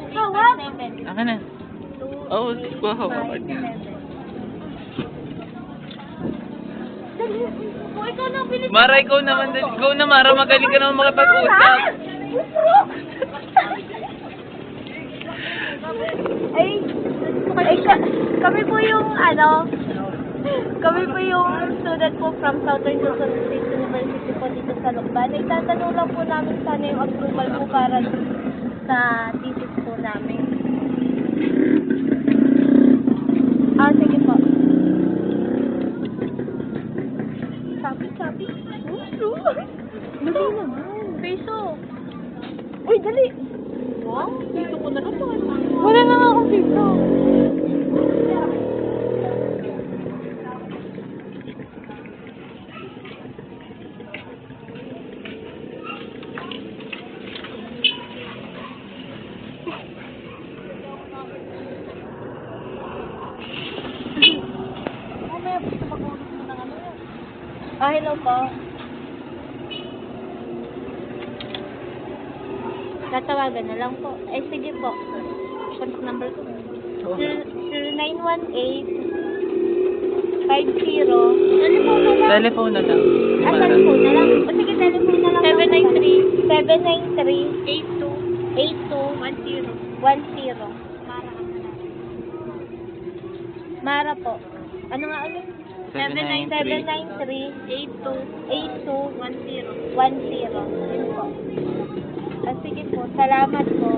Akin na. Oh, wow. Mara, ikaw naman. Ikaw na, Mara. Magaling ka naman makipag-usap. Kami po yung kami po yung student po from Southern Luzon State University po dito sa Lukban. Nagtatanong lang po namin sana yung approval po para sa thesis po namin. Sige po. Sabi. Dali naman. Peso. Uy, dali. Wow, peso ko na ito. Wala na nga akong peso. Hello po. Tatawagan na lang po. Sige po. Contact number ko. 0918 50 Telephone na lang. telephone na lang. Sige, telephone na lang. 793 82 Mara po. Ano nga ulit? 793 82 10 Yun po. Sige po. Salamat po.